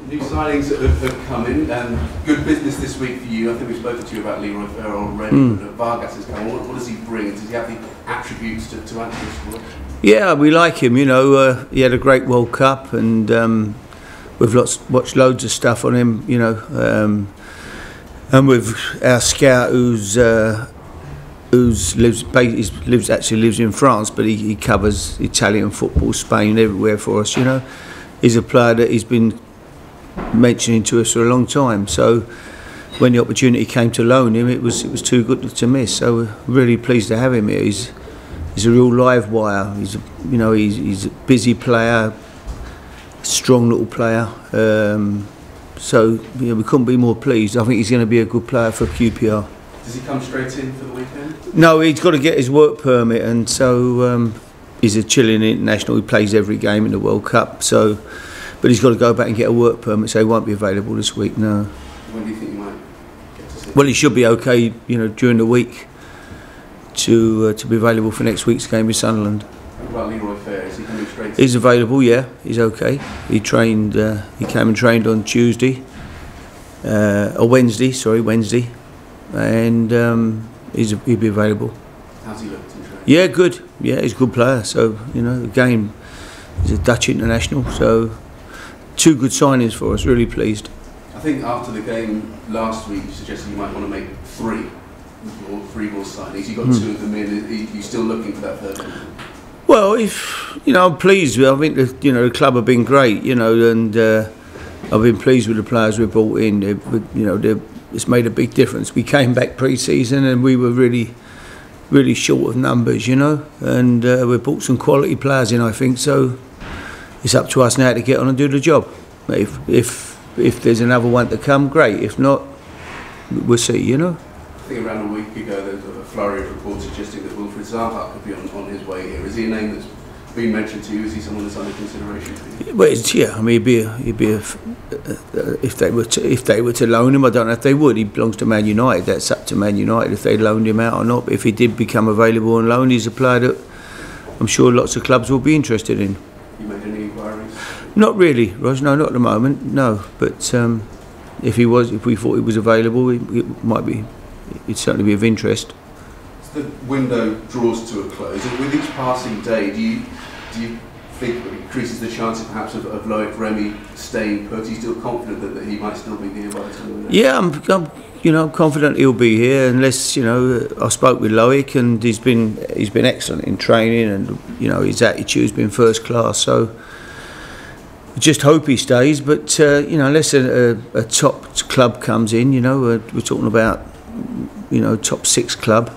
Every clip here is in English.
new signings that have come in, and good business this week for you. I think we've spoken to you about Leroy Fer already, but Vargas has come. What does he bring? Does he have the attributes to enter this squad? Yeah, we like him, you know. He had a great World Cup, and we've watched loads of stuff on him, you know. And with our scout who lives in France, but he covers Italian football, Spain, everywhere for us, you know. He's a player that he's been mentioning to us for a long time. So when the opportunity came to loan him, it was too good to miss. So we're really pleased to have him here. He's a real live wire. He's a busy player, strong little player. So yeah, we couldn't be more pleased. I think he's going to be a good player for QPR. Does he come straight in for the weekend? No, he's got to get his work permit, and so he's a Chilean international. He plays every game in the World Cup. So, but he's got to go back and get a work permit, so he won't be available this week. No. When do you think you might get to see him? Well, he should be okay, you know, during the week to be available for next week's game with Sunderland. What about Leroy Fer? Is he coming straight in? He's available, yeah. He's okay. He trained. He came and trained on Tuesday, or Wednesday. Sorry, Wednesday, and he'll be available. How's he looked in training? Yeah, good. Yeah, he's a good player. So you know, again, he's a Dutch international. So 2 good signings for us. Really pleased. I think after the game last week, you suggested you might want to make 3 more signings. You got 2 of them in. Are you still looking for that third one? Well, I'm pleased with. I think the club have been great, you know, and I've been pleased with the players we've brought in. It's made a big difference. We came back pre-season and we were really short of numbers, you know, and we brought some quality players in, I think. So it's up to us now to get on and do the job. If there's another one to come, great. If not, we'll see, you know. I think around a week ago there was a flurry of reports suggesting that Wilfried Zaha could be on his way here. Is he a name that's been mentioned to you? Is he someone that's under consideration for you? Well, yeah. I mean, he'd be if they were to loan him. I don't know if they would. He belongs to Man United. That's up to Man United if they loaned him out or not. But if he did become available on loan, he's a player that I'm sure lots of clubs will be interested in. You made any inquiries? Not really, Rog. No, not at the moment. No, but if we thought he was available, it might be. It'd certainly be of interest. The window draws to a close, and with each passing day, do you think it increases the chances perhaps of Loic Remy staying put? Are you still confident that he might still be here by the time of the Yeah, I'm confident he'll be here, unless, you know, I spoke with Loic and he's been excellent in training, and you know, his attitude's been first class. So I just hope he stays, but you know, unless a top club comes in, you know, we're talking about, you know, top 6 club.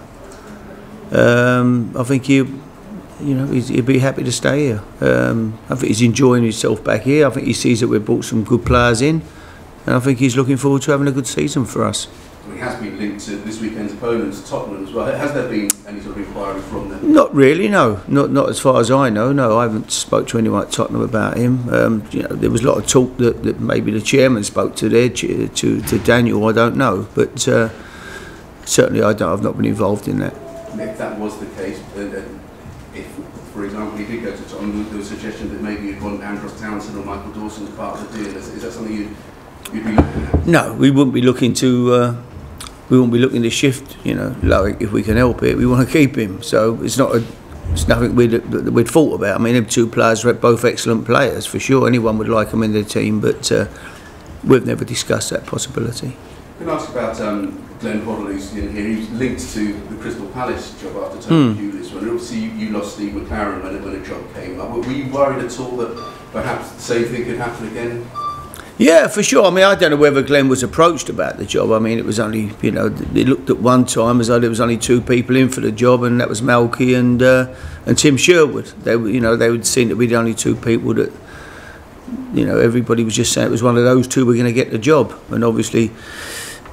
I think he'd be happy to stay here. I think he's enjoying himself back here. I think he sees that we've brought some good players in, and I think he's looking forward to having a good season for us. He has been linked to this weekend's opponents, Tottenham, as well. Has there been any sort of inquiry from them? Not really, no. Not as far as I know. No, I haven't spoke to anyone at Tottenham about him. You know, there was a lot of talk that maybe the chairman spoke to Daniel. I don't know, but certainly I've not been involved in that. If that was the case, if, for example, he did go to Tottenham, there was a suggestion that maybe you'd want Andros Townsend or Michael Dawson as part of the deal. Is that something you'd be looking at? No, we wouldn't be looking to. We wouldn't be looking to shift, you know, Loic if we can help it. We want to keep him, so it's nothing we'd thought about. I mean, them 2 players are both excellent players for sure. Anyone would like them in their team, but we've never discussed that possibility. Can I ask about Glenn Hoddle, who's in here? He's linked to the Crystal Palace job after Tony Pulis. When obviously you lost Steve McLaren when a job came up. Were you worried at all that perhaps the same thing could happen again? Yeah, for sure. I mean, I don't know whether Glenn was approached about the job. I mean, it was only, you know, they looked at one time as though there was only 2 people in for the job, and that was Malky and Tim Sherwood. They would seen that we'd only 2 people that, you know, everybody was just saying it was one of those 2 were going to get the job, and obviously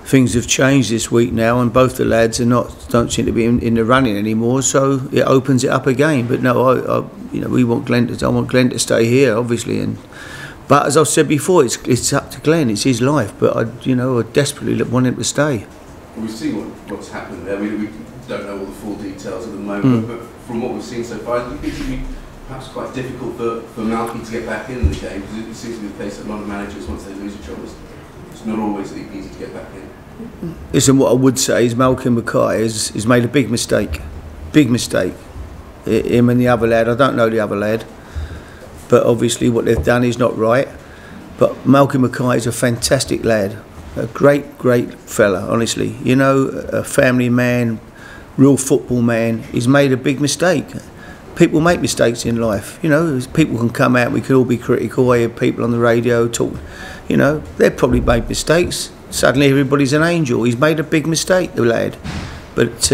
things have changed this week now, and both the lads don't seem to be in the running anymore. So it opens it up again. But no, I want Glenn to stay here, obviously, but as I've said before, it's up to Glenn. It's his life. But I desperately want him to stay. We've seen what's happened there. We don't know all the full details at the moment, but from what we've seen so far, do you think he'd be perhaps quite difficult for Malky to get back in the game, because it seems to be the case that a lot of managers, once they lose a job, it's not always easy to get back in. Listen, what I would say is Malcolm Mackay has made a big mistake. Big mistake. Him and the other lad, I don't know the other lad, but obviously what they've done is not right. But Malcolm Mackay is a fantastic lad. A great, great fella, honestly. You know, a family man, real football man. He's made a big mistake. People make mistakes in life. You know, people can come out, we can all be critical. I hear people on the radio talk, you know, they've probably made mistakes. Suddenly everybody's an angel. He's made a big mistake, the lad. But,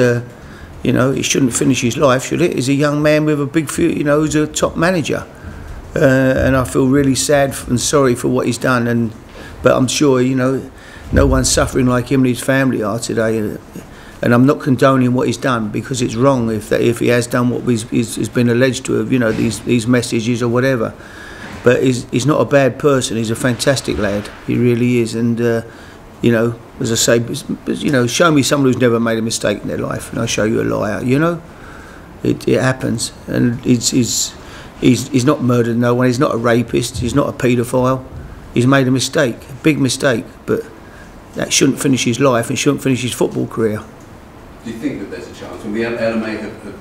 you know, he shouldn't finish his life, should it? He's a young man with a big future, you know, he's a top manager. And I feel really sad and sorry for what he's done. But I'm sure, you know, no one's suffering like him and his family are today, and I'm not condoning what he's done, because it's wrong if he has done what has been alleged to have, you know, these messages or whatever. But he's not a bad person. He's a fantastic lad. He really is. And you know, as I say, you know, show me someone who's never made a mistake in their life, and I'll show you a liar. You know, it happens, and he's not murdered no one. He's not a rapist. He's not a paedophile. He's made a mistake, a big mistake, but that shouldn't finish his life and shouldn't finish his football career. Do you think that there's a chance? When the LMA have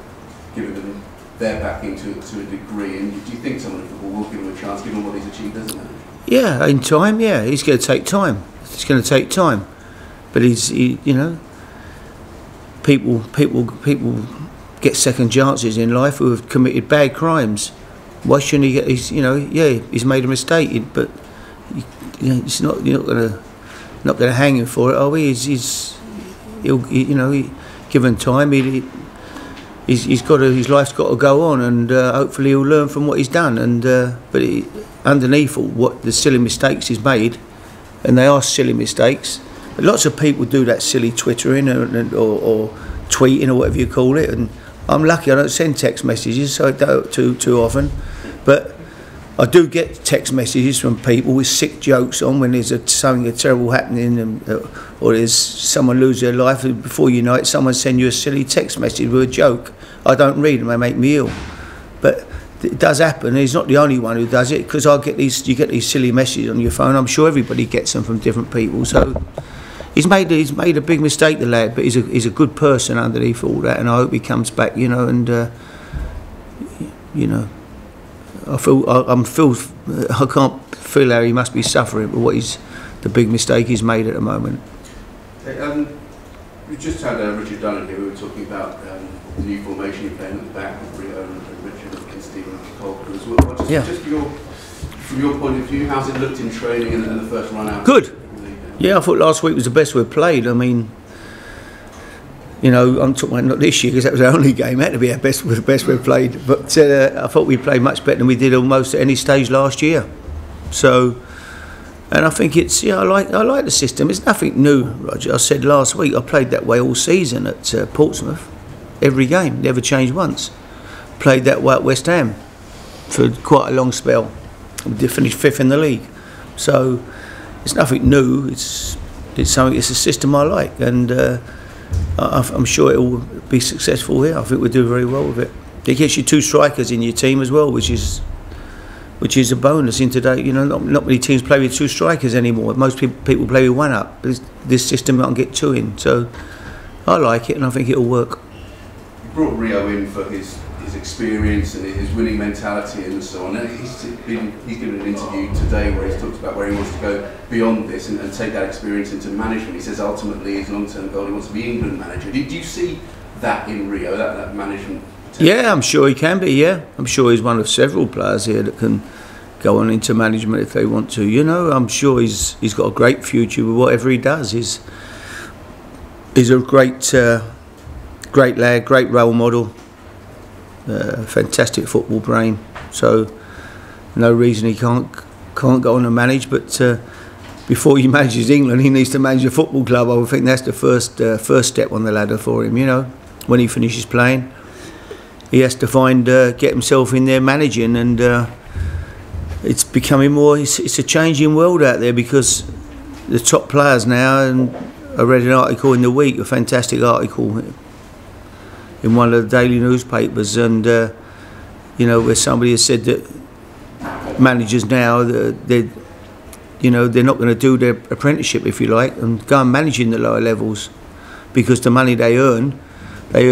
given them their backing to a degree, and do you think someone in football will give him a chance, given what he's achieved, doesn't it? Yeah, in time, yeah. He's going to take time. It's going to take time. But you know, people get second chances in life who have committed bad crimes. Why shouldn't he get? He's made a mistake, but you know, it's not. You're not going to hang him for it, are we? Given time, his life's got to go on, and hopefully he'll learn from what he's done. And but underneath all what the silly mistakes he's made, and they are silly mistakes. But lots of people do that silly twittering or tweeting or whatever you call it. And I'm lucky I don't send text messages, so I don't too often. But I do get text messages from people with sick jokes on when there's something terrible happening, or there's someone lose their life. And before you know it, someone send you a silly text message with a joke. I don't read them; they make me ill. But it does happen. He's not the only one who does it, because you get these silly messages on your phone. I'm sure everybody gets them from different people. So he's made a big mistake, the lad. But he's a good person underneath all that, and I hope he comes back. You know, and you know. I can't feel how he must be suffering for the big mistake he's made at the moment. We just had Richard Dunn here. We were talking about the new formation you're playing at the back with Rio and Richard and Stephen Colker as well. Just from your point of view, how's it looked in training and the first run out? Good. Yeah, I thought last week was the best we've played. I mean, you know, I'm talking about not this year, because that was our only game. It had to be the best we've played. But I thought we played much better than we did almost at any stage last year. So, and I think it's, I like the system. It's nothing new, Roger. I said last week I played that way all season at Portsmouth. Every game, never changed once. Played that way at West Ham for quite a long spell. We finished 5th in the league. So it's nothing new. It's something. It's a system I like, and. I'm sure it will be successful here. I think we'll do very well with it. It gets you 2 strikers in your team as well, which is a bonus in today. You know, not many teams play with 2 strikers anymore. Most people play with 1 up. This system I can get 2 in, so I like it, and I think it'll work. You brought Rio in for his experience and his winning mentality and so on. And he's given an interview today where he's talked about where he wants to go beyond this and take that experience into management. He says ultimately his long-term goal, he wants to be England manager. Do you see that in Rio, that management potential? Yeah, I'm sure he can be, yeah. I'm sure he's one of several players here that can go on into management if they want to. You know, I'm sure he's got a great future with whatever he does. He's a great lad, great role model. Fantastic football brain, so no reason he can't go on and manage. But before he manages England, he needs to manage a football club. I would think that's the first step on the ladder for him. You know, when he finishes playing, he has to get himself in there managing, and it's becoming more. It's a changing world out there, because the top players now. And I read an article in the week, a fantastic article, in one of the daily newspapers, and you know, where somebody has said that managers now, they're not going to do their apprenticeship, if you like, and go and manage in the lower levels, because the money they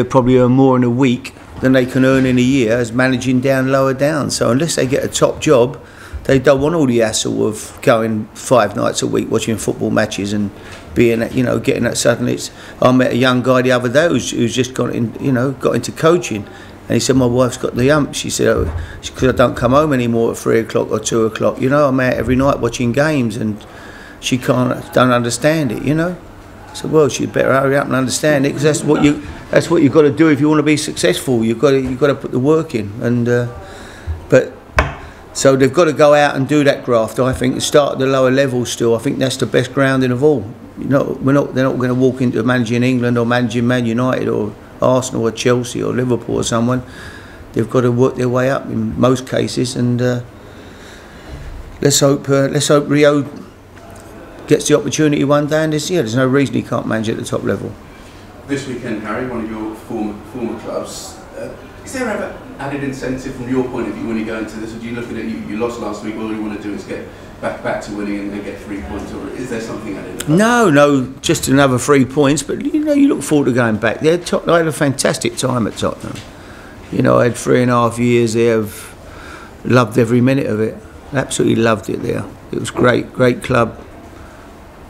probably earn more in a week than they can earn in a year as managing down lower down. So unless they get a top job, they don't want all the hassle of going 5 nights a week watching football matches and being, getting that suddenly. I met a young guy the other day who's just got into coaching, and he said, my wife's got the hump. She said, because I don't come home anymore at 3 o'clock or 2 o'clock. I'm out every night watching games, and she don't understand it. I said, well, she'd better hurry up and understand it, because that's what you've got to do if you want to be successful. You've got to put the work in, and so they've got to go out and do that graft. I think, and start at the lower levels still. I think that's the best grounding of all. They're not going to walk into managing England or managing Man United or Arsenal or Chelsea or Liverpool or someone. They've got to work their way up in most cases, and let's hope Rio gets the opportunity one day, and there's no reason he can't manage at the top level. This weekend, Harry, one of your former clubs, is there ever added incentive from your point of view when you go into this? Or do you look at it, you lost last week, all you want to do is get back to winning and get 3 points, or is there something added? No, just another 3 points, but you look forward to going back there. I had a fantastic time at Tottenham. I had 3.5 years there. I've loved every minute of it. Absolutely loved it there. It was great club.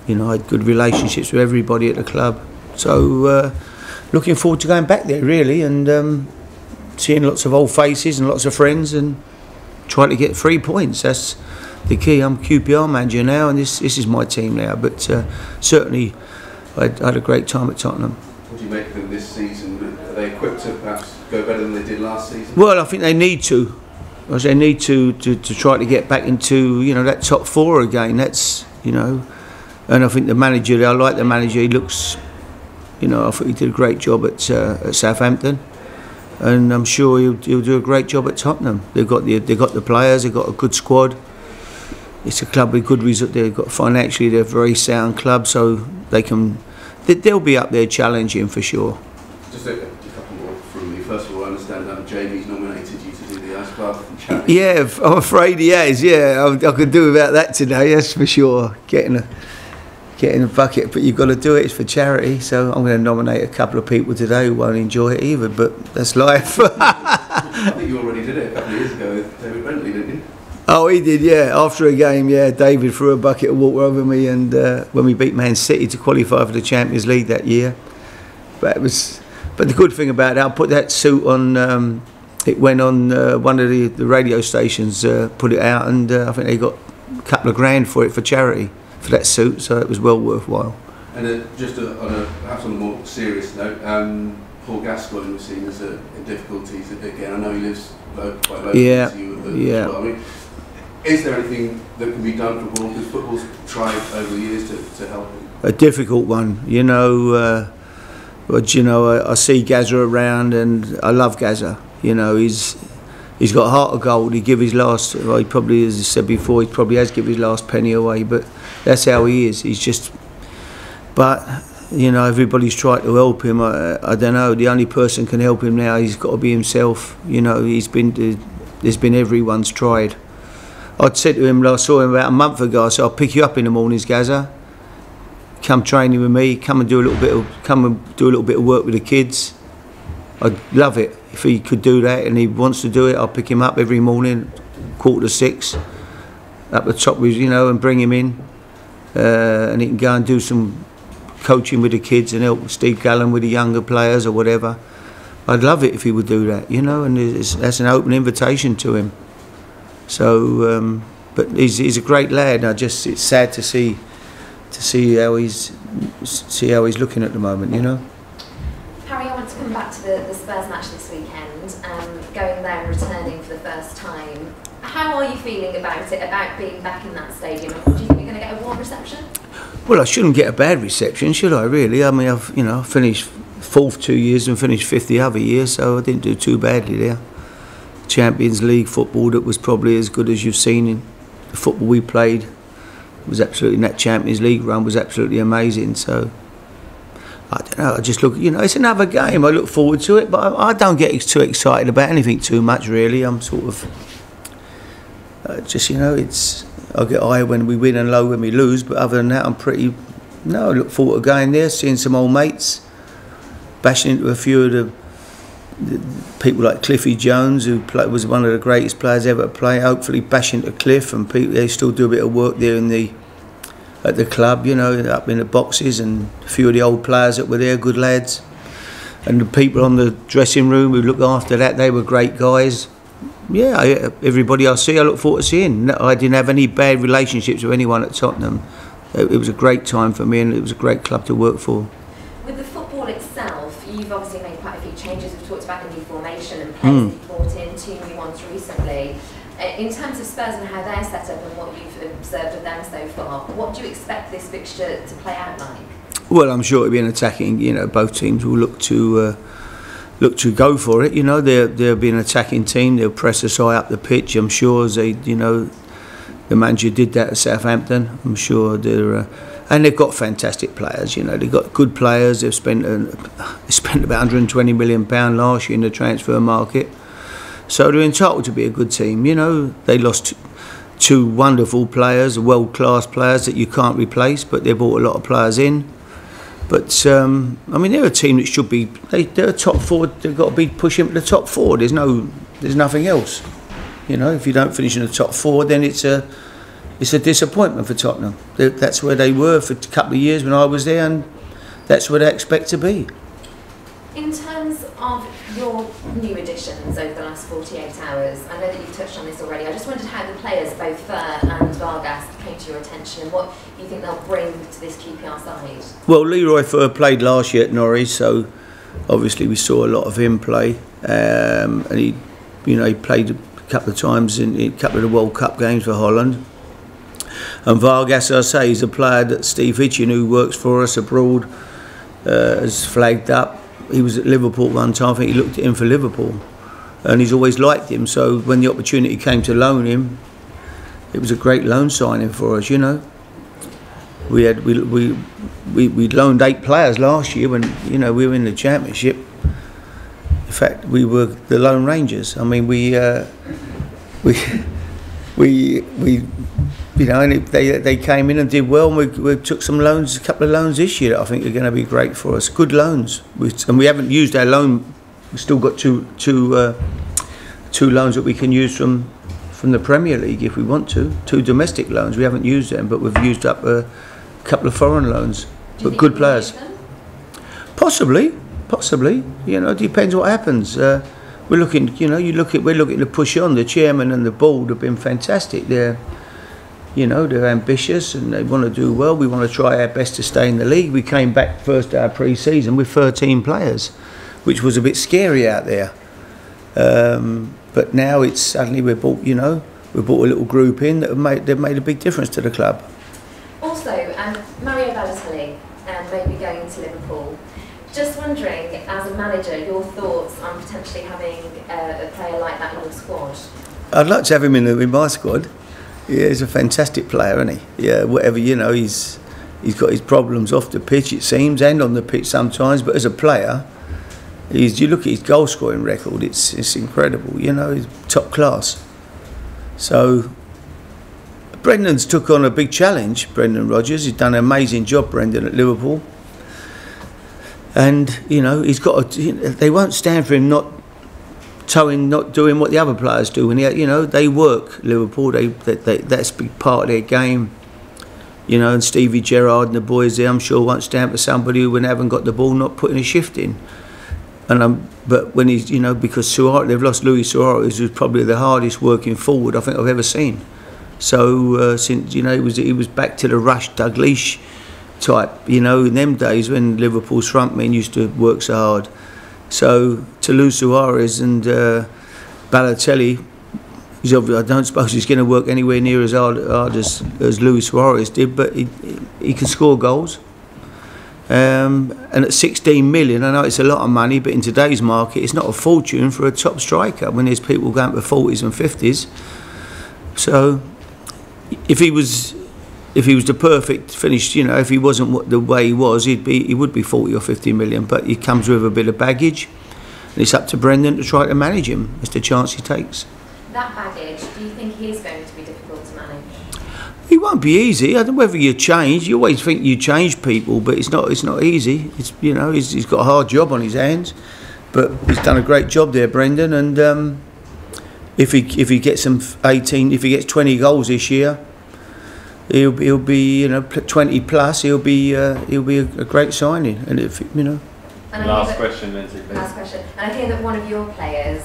I had good relationships with everybody at the club. So looking forward to going back there, really, and seeing lots of old faces and lots of friends, and trying to get 3 points. That's the key. I'm QPR manager now, and this is my team now. But certainly, I had a great time at Tottenham. What do you make of them this season? Are they equipped to perhaps go better than they did last season? Well, I think they need to. They need to try to get back into that top 4 again. That's and I think the manager. I like the manager. He looks. I thought he did a great job at Southampton, and I'm sure he'll do a great job at Tottenham. They've got the players. They've got a good squad. It's a club with good result. They've got financially. They're a very sound club, so they'll be up there challenging for sure. Just a couple more from me. First of all, I understand that Jamie's nominated you to do the ice bath and charity. Yeah, I'm afraid he has. Yeah, I could do without that today. That's for sure. Getting a bucket, but you've got to do it. It's for charity. So I'm going to nominate a couple of people today who won't enjoy it either. But that's life. I think you already did it a couple of years ago with David Bentley, didn't you? Oh, he did, yeah. After a game, yeah, David threw a bucket of water over me, and when we beat Man City to qualify for the Champions League that year. But the good thing about it, I put that suit on. It went on one of the radio stations, put it out, and I think they got a couple of grand for it for charity for that suit. So it was well worthwhile. And just perhaps on a more serious note, Paul Gascoigne was seen as in difficulties again. I know he lives quite locally to you. Yeah. Well, I mean, is there anything that can be done for Paul? Because football's tried over the years to help him. A difficult one, but I see Gazza around, and I love Gazza. He's got a heart of gold. He give his last. Well, he probably, as I said before, he probably has given his last penny away. But that's how he is. He's just. But everybody's tried to help him. I don't know. The only person can help him now. He's got to be himself. There's been everyone's tried. I'd said to him, I saw him about a month ago. I said, I'll pick you up in the mornings, Gazza. Come training with me. Come and do a little bit of work with the kids. I'd love it if he could do that, and he wants to do it. I'll pick him up every morning, 5:45, up the top with and bring him in, and he can go and do some coaching with the kids and help Steve Gallen with the younger players or whatever. I'd love it if he would do that, and that's an open invitation to him. So, but he's a great lad. It's sad to see how he's looking at the moment. Harry, I want to come back to the Spurs match this weekend. Going there and returning for the first time. How are you feeling about it? About being back in that stadium? Do you think you're going to get a warm reception? Well, I shouldn't get a bad reception, should I? Really? I mean, I've finished 4th 2 years and finished 5th the other year, so I didn't do too badly there. Champions League football that was probably as good as you've seen in the football we played. It was absolutely, in that Champions League run was absolutely amazing. So I don't know, I just look, it's another game. I look forward to it, but I don't get too excited about anything too much, really. I'm sort of I get high when we win and low when we lose, but other than that, I look forward to going there, seeing some old mates, bashing into a few of the people like Cliffy Jones, who was one of the greatest players ever to play, hopefully bashing into Cliff, and people, they still do a bit of work there at the club, up in the boxes, and a few of the old players that were there, good lads. And the people on the dressing room who look after that, they were great guys. Yeah, everybody I see, I look forward to seeing. I didn't have any bad relationships with anyone at Tottenham. It was a great time for me, and it was a great club to work for. With the football itself, you've obviously made quite a few changes. We've talked about the new formation and players that you've brought in, 2 new ones recently. In terms of Spurs and how they're set up and what you've observed of them so far, what do you expect this fixture to play out like? Well, I'm sure it'll be an attacking. Both teams will look to go for it. They'll be an attacking team. They'll press us high up the pitch. I'm sure as they, the manager did that at Southampton. I'm sure they're. And they've got fantastic players. They've got good players. They've spent about £120 million last year in the transfer market. So they're entitled to be a good team. They lost 2 wonderful players, world-class players that you can't replace, but they brought a lot of players in. But, they're a team that should be... They're a top 4. They've got to be pushing to the top 4. There's nothing else. If you don't finish in the top 4, then it's a disappointment for Tottenham. That's where they were for a couple of years when I was there, and that's where they expect to be. In terms of your new additions over the last 48 hours, I know that you've touched on this already. I just wondered how the players, both Fer and Vargas, came to your attention and what you think they'll bring to this QPR side. Well, Leroy Fer played last year at Norwich, so obviously we saw a lot of him play. And he played a couple of times in a couple of the World Cup games for Holland. And Vargas, I say, is a player that Steve Hitchin, who works for us abroad, has flagged up. He was at Liverpool one time. I think he looked at him for Liverpool, and he's always liked him. So when the opportunity came to loan him, it was a great loan signing for us. We loaned 8 players last year when we were in the Championship. In fact, we were the Lone Rangers. I mean, and they came in and did well, and we took some loans, a couple of loans this year that I think are going to be great for us. Good loans, and we haven't used our loan. We've still got two loans that we can use from the Premier League if we want to. 2 domestic loans. We haven't used them, but we've used up a couple of foreign loans. But good players. Possibly. It depends what happens. We're looking. We're looking to push on. The chairman and the board have been fantastic. They're ambitious and they want to do well. We want to try our best to stay in the league. We came back first our pre-season with 13 players, which was a bit scary out there. But now it's suddenly we brought a little group in that they've made a big difference to the club. Also, Mario Balotelli maybe going to Liverpool. Just wondering, as a manager, your thoughts on potentially having a player like that in your squad? I'd like to have him in my squad. Yeah, he's a fantastic player, isn't he? Yeah, whatever, he's got his problems off the pitch, it seems, and on the pitch sometimes, but as a player, you look at his goal scoring record, it's incredible, he's top class. So Brendan's took on a big challenge, Brendan Rodgers. He's done an amazing job, Brendan, at Liverpool. And, he's got they won't stand for him not doing what the other players do. And they work, Liverpool. That's a big part of their game. And Stevie Gerrard and the boys there, I'm sure, won't stand for somebody who, when they haven't got the ball, not putting a shift in. But when he's, because Suarez, they've lost Luis Suarez, who's probably the hardest working forward I think I've ever seen. So since he was back to the Rush Dalglish type, in them days when Liverpool's front men used to work so hard. So to lose Suarez and Balotelli, I don't suppose he's going to work anywhere near as hard as Luis Suarez did, but he can score goals. And at 16 million, I know it's a lot of money, but in today's market, it's not a fortune for a top striker when there's people going for 40s and 50s. So if he was if he was the perfect finish, you know, if he wasn't the way he was, he would be 40 or 50 million. But he comes with a bit of baggage, and it's up to Brendan to try to manage him. It's the chance he takes. That baggage, do you think he's going to be difficult to manage? It won't be easy. I don't know whether you change. You always think you change people, but it's not easy. It's, you know, he's got a hard job on his hands, but he's done a great job there, Brendan. And if he gets if he gets 20 goals this year, he'll be, you know, 20 plus. He'll be a great signing. And if, you know. Last question, Lindsay. Please. Last question. And I hear that one of your players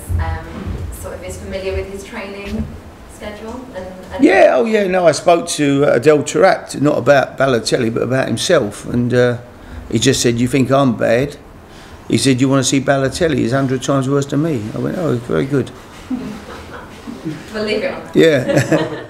sort of is familiar with his training schedule. And yeah. Oh yeah. No, I spoke to Adel Taarabt, not about Balotelli, but about himself, and he just said, "You think I'm bad?" He said, "You want to see Balotelli? He's 100 times worse than me." I went, "Oh, very good." We'll leave it on that. Yeah.